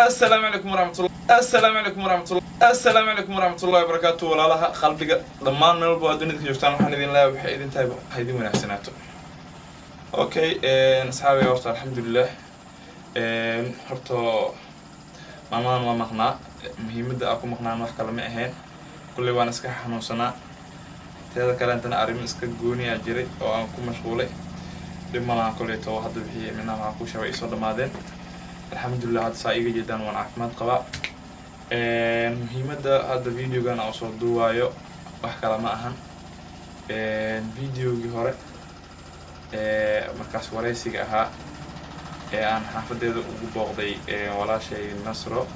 السلام عليكم ورحمة الله. السلام عليكم ورحمة الله. السلام عليكم ورحمة الله وبركاته. ولا لها قلبك ضمان من البوادين اللي تجفتان وحنا دين الله وحيدين تايبه هيدين من أحسناته. أوكي نصحابي وصل الحمد لله. هرتو ماما ما مقنع مهمة أكو مقنع نحكي لما أهين كل وانا سكح حنوسنا تهذا كلام تنا أريم إسكجوني أجري أو أكو مشغولة لما أنا كل تو هذا بهي منها معكو شوي صار مادين الحمد لله هذا سعيد جدا وأنا عفمت قبا مهمة هذا فيديو كان أوصل دوايو وحكي لما أهن فيديو جهرة مركز ورئيسي جها aan xaafaddeeda ugu booqday walaashay Nasro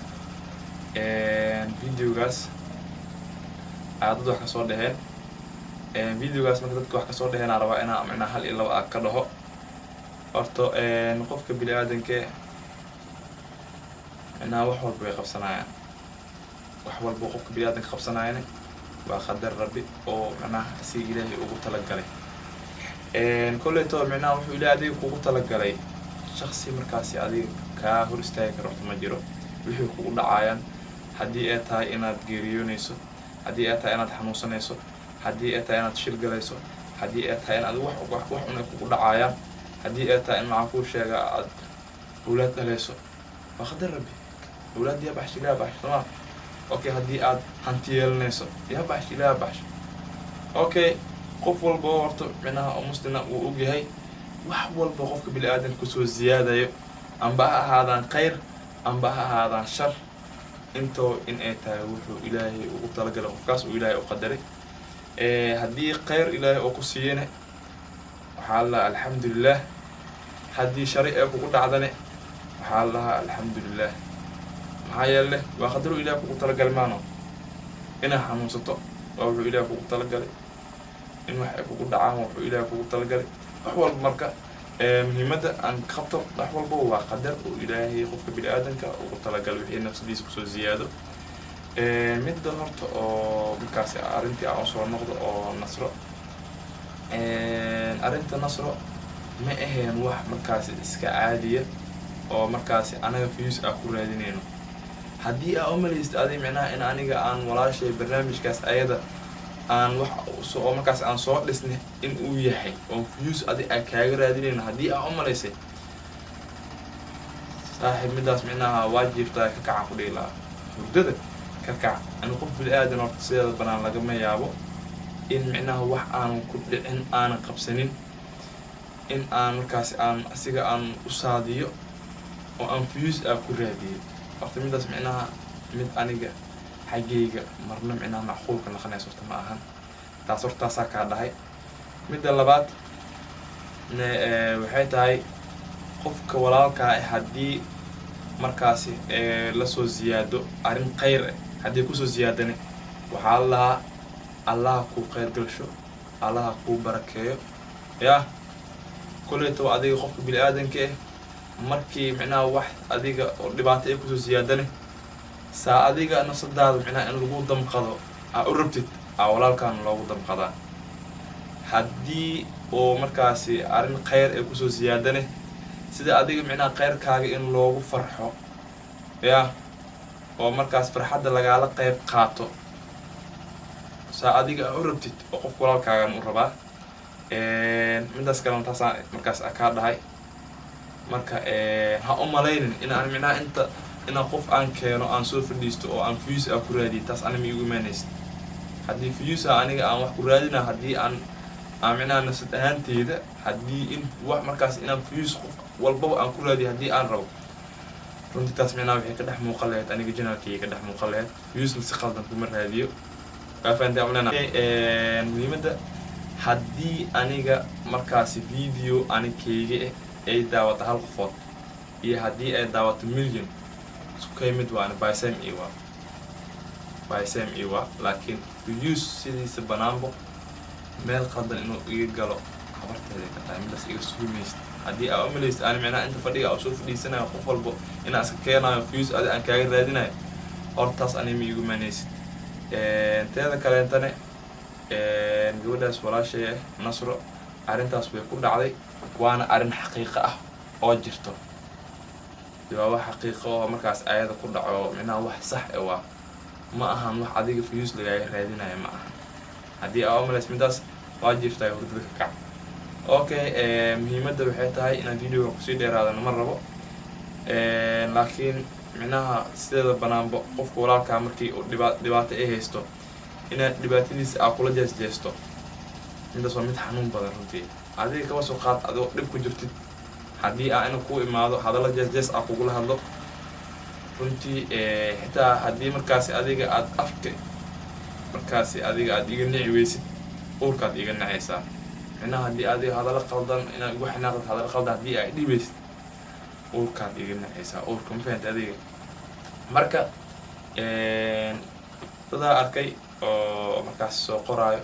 videogaas aad wax ka soo dhaheen videogaas marka dadka wax ka soo dhaheen aan rabaa inaan hal iyo laba ka dhaho horto qofka bini aadanka wax walba way qabsanayaan wax walba qofka bini aadanka qabsanayaan waa qadar rabbi oo si Ilaahay ugu talagalay kulleeto wuxuu Ilaahay ugu talagalay شخصي مركاسي عادي كهورستاي كرحت مجرو وحي كوغو دعايان حدي اتا اناد غيريونيسو حدي اتا اناد حنوسنيسو حدي اتا اناد شيلغليسو حدي اتا اناد wax una kugu dhacayaan حدي اتا ان معكو sheega aad ولاد دليسو فخدر ربي ولاد يا بحش لا بحش تمام اوكي حدي aad hantiyeelnayso يا بحش لا بحش اوكي qof walba horto minaha muslina uu og yahay wax walba qofka bil aadan ku soo ziyaadayo amba ahaadaan khayr amba ahaadaan shar into in ay tahay wuxuu Ilaahay ugu talagalay qofkaas uu Ilaahay u qadaray hadii khayr Ilaahay oo ku siiyeen waxa la alxamdulillah hadii shar ay ku dhacdane waxa la alxamdulillah maxaa yeelay waa qadaru Ilaahay ugu talagalay maano ina xanuunsato oo wuxuu Ilaahay ugu talagalay in wax ay ku dhacaan wuxuu Ilaahay ugu talagalay أحوال مركا مهمة أن خطر أحوال بوا قدر وإلهي خوف بالآدم وطلع قلبي في نفس ديس بسوا زيادة مد هرت أو مكاسي أرنتي أوصل نقطة أو نصر أرنت نصر ما هي نوح مكاسي إسكا عادية أو مكاسي أنا فيوس أكون هذينه هدي أمل يستأذي معناه إن أنا عن ولا شيء برنامج كاس أيضا aan wax soo markaas aan soo dhisnay in uu yahay oo views adi ay kaaga raadinayna hadii aan u maleysay saaxiibadaas micnaha waajibta ka kacan ku dhigla hurdada ka kacan aan qof bil aadan oo sidoo banaan laga ma yaabo in micnaha wax aan ku dhicin aan qabsanin in aan markaas aan asiga aan u saadiyo oo aan views ku raadiyo waqtidaas micnaha mid aniga حقيقة مرنا معنا معقول كنا خلنا صرت معها تعصرت تاسك هذا هاي مد اللبات وحيت هاي خفك ولا كحدي مركاسي لسه زيادة أرين خير حدي كوسو زيادة وحالها الله كو خير قلشو الله كو بركة يا كل تو أديك خفك بالآدم كه مركي معنا واحد أديك لبعتي كوسو زيادة ساعديك أنا صدّاد معناه إن الوجود دم قضاء أقربتت أولال كان الوجود دم قضاء حدي أو مركاسي أرن خير إكوسو زيادة سيدا أديك معناه خير كاجي إن الوجود فرحه يا أو مركاس فرحة دلقالة قيب قاطو ساعديك أقربتت أقف ولال كاجي مربع من داس كلام تاسع مركاس أكاد هاي مركا ها ملاين إن أنا معناه أنت إن أخوف عن كانوا عن سوف الليست أو عن فيوس أكورادي تاس أنا ميجو منيست هدي فيوس أنا عن وحكورادينا هدي عن عملنا نسد هانتي ده هدي إن واحد مركز إن فيوس خوف والبو عن كورادي هدي عن رو رنت تسمعنا بحكي كده مقلات أنا جينا كي كده مقلات فيوس مستقل ده بمر هديو فأنت عملنا مهمة هدي أنا مركز فيديو أنا كي أي دعوة هالخفاض إيه هدي أي دعوة مليون سكيمد وأنا بايسام إيوا لكن فيوس سيدي سبنامبو مال قدر إنه يجلو خبرت هذيك التايم بس يسوي ميست هدي أو مليست أنا معناه أنت فريق أو شوف لي سنة قفل بو إن أسكينا فيوس أنا كاير رادينا أرتاس أنا ميجو منيست هذا كلام تاني نقول ولا شيء نصر أرنتاس ويقول علي وأنا أرن حقيقة أو جرتو waa wax xaqiiqo oo markaas ayada ku dhaco micnaha wax sax ah waa ma ahan wax adiga views lagaaga raadinayo ma ahan haddii aa umalays midaas waa jiiftaay hurdada ka kac okay muhiimadda waxay tahay inaan videoga kusii dheeraadana ma rabo laakiin micnaha sideeda banaanbo qofka walaalkaa markii uu dhibaato ay haysto inaad dhibaatadiisa aa kula jeesjeesto midaas waa mid xanuun badan runtii adiga kaba soo qaad adoo dhib ku jirtid haddii aa ina ku imaado hadalla jees aa kugula hadlo runtii xitaa haddii markaasi adiga aad afka markaasi adiga aad iga nici weysid uurkaad iga nacaysaa micnaha haddii adiga hadalla qaldan inaad igu xanaaqdid hadalla qaldan haddii aa dhibeysid uurkaad iga nacaysaa uurka ma fahanta adiga marka dadaa arkay oo markaas soo qoraayo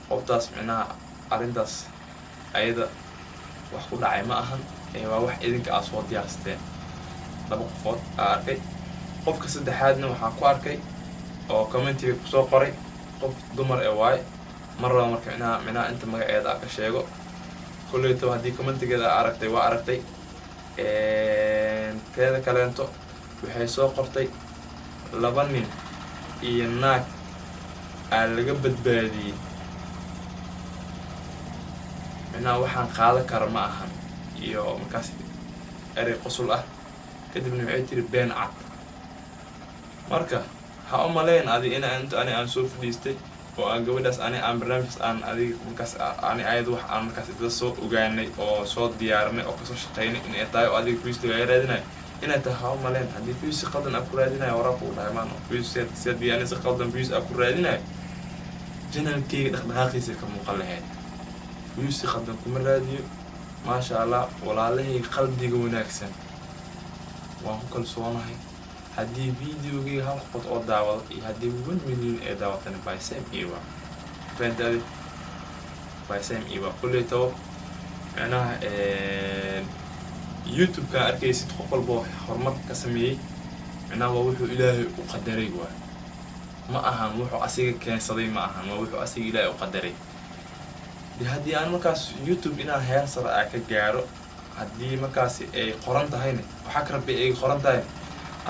qoftaas micnaha arrintaas ayada wax ku dhacay ma ahan waa wax idinka aa soo diyaarsateen laba qofood aa arkay qofka saddexaadna waxaa ku arkay oo commentiga kusoo qoray qof dumar ee waaye mar raba marka micnaha inta magaceeda aa ka sheego kolleyto haddii commentigeeda aa aragtay waa aragtay teeda kaleento waxay soo qortay 2 nin iyo naag aa laga badbaadiyey micnaha waxaan qaadan kara ma ahan iyo markaas erey qosul ah kadibna waxay tiri been cad marka ha u malayn adi in aan soo fadhiistay oo aan gabadhaas aan barnaamijkaas aan adiga markaas ayad wax aan markaas isla soo ogaanay oo soo diyaarinay oo kasoo shaqeynay inay tahay oo adiga views laga raadinayo inay tahay ha u malayn haddii views si qaldan aa ku raadinayo waraabka u dhahay maan views haddii ani si qaldan views aa ku raadinayo janalkeyga dhaqdhaqaaqiisa ka muuqan lahayd views si qaldan kuma raadiyo maasha allah walaalahayga qalbiga wanaagsan waan ku kalsoonahay haddii videogeyga hal qofood oo daawado iyo haddii 1 million ee daawatana by same ewa fahantaadi by same ewa kulleytaba micnaha youtube-kaan arkaysid qof walbo horumar ka sameeyey micnaha waa wuxuu ilaahay u qadaray waay ma ahan wuxuu asiga keensaday ma ahan waa wuxuu asiga ilaahay u qadaray de haddii aan markaas youtube inaan heer sare aa ka gaaro haddii markaasi ay qoran tahayna waxaa ka rabbi ay qoran tahay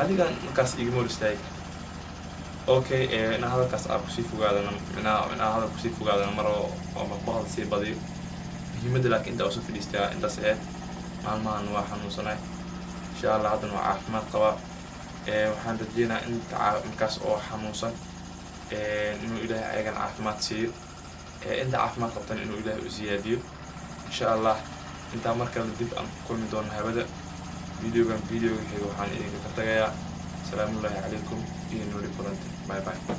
adigan markaas igama hor istaagi okay inaa hadalkaas aa kusii fogaadana micnaha hadal kusii fogaadana mar oo maqbahal sii badiyo muhiimadda laakiin intaa usoo fadhiistaa intaas aheyd maalmahan waa xanuunsanay insha allah haddana waa caafimaad qabaa waxaan rajeynayaa inta markaas oo xanuunsan inuu ilaahay ayagan caafimaad siiyo inta caafimaad qabtana inuu ilaahay u siyaadiyo insha allah intaa markale dib aan ku kulmi doono habada videoga waxaan idinka ka tagayaa salaamullaahi calaykum iyo nooli kulante bye bye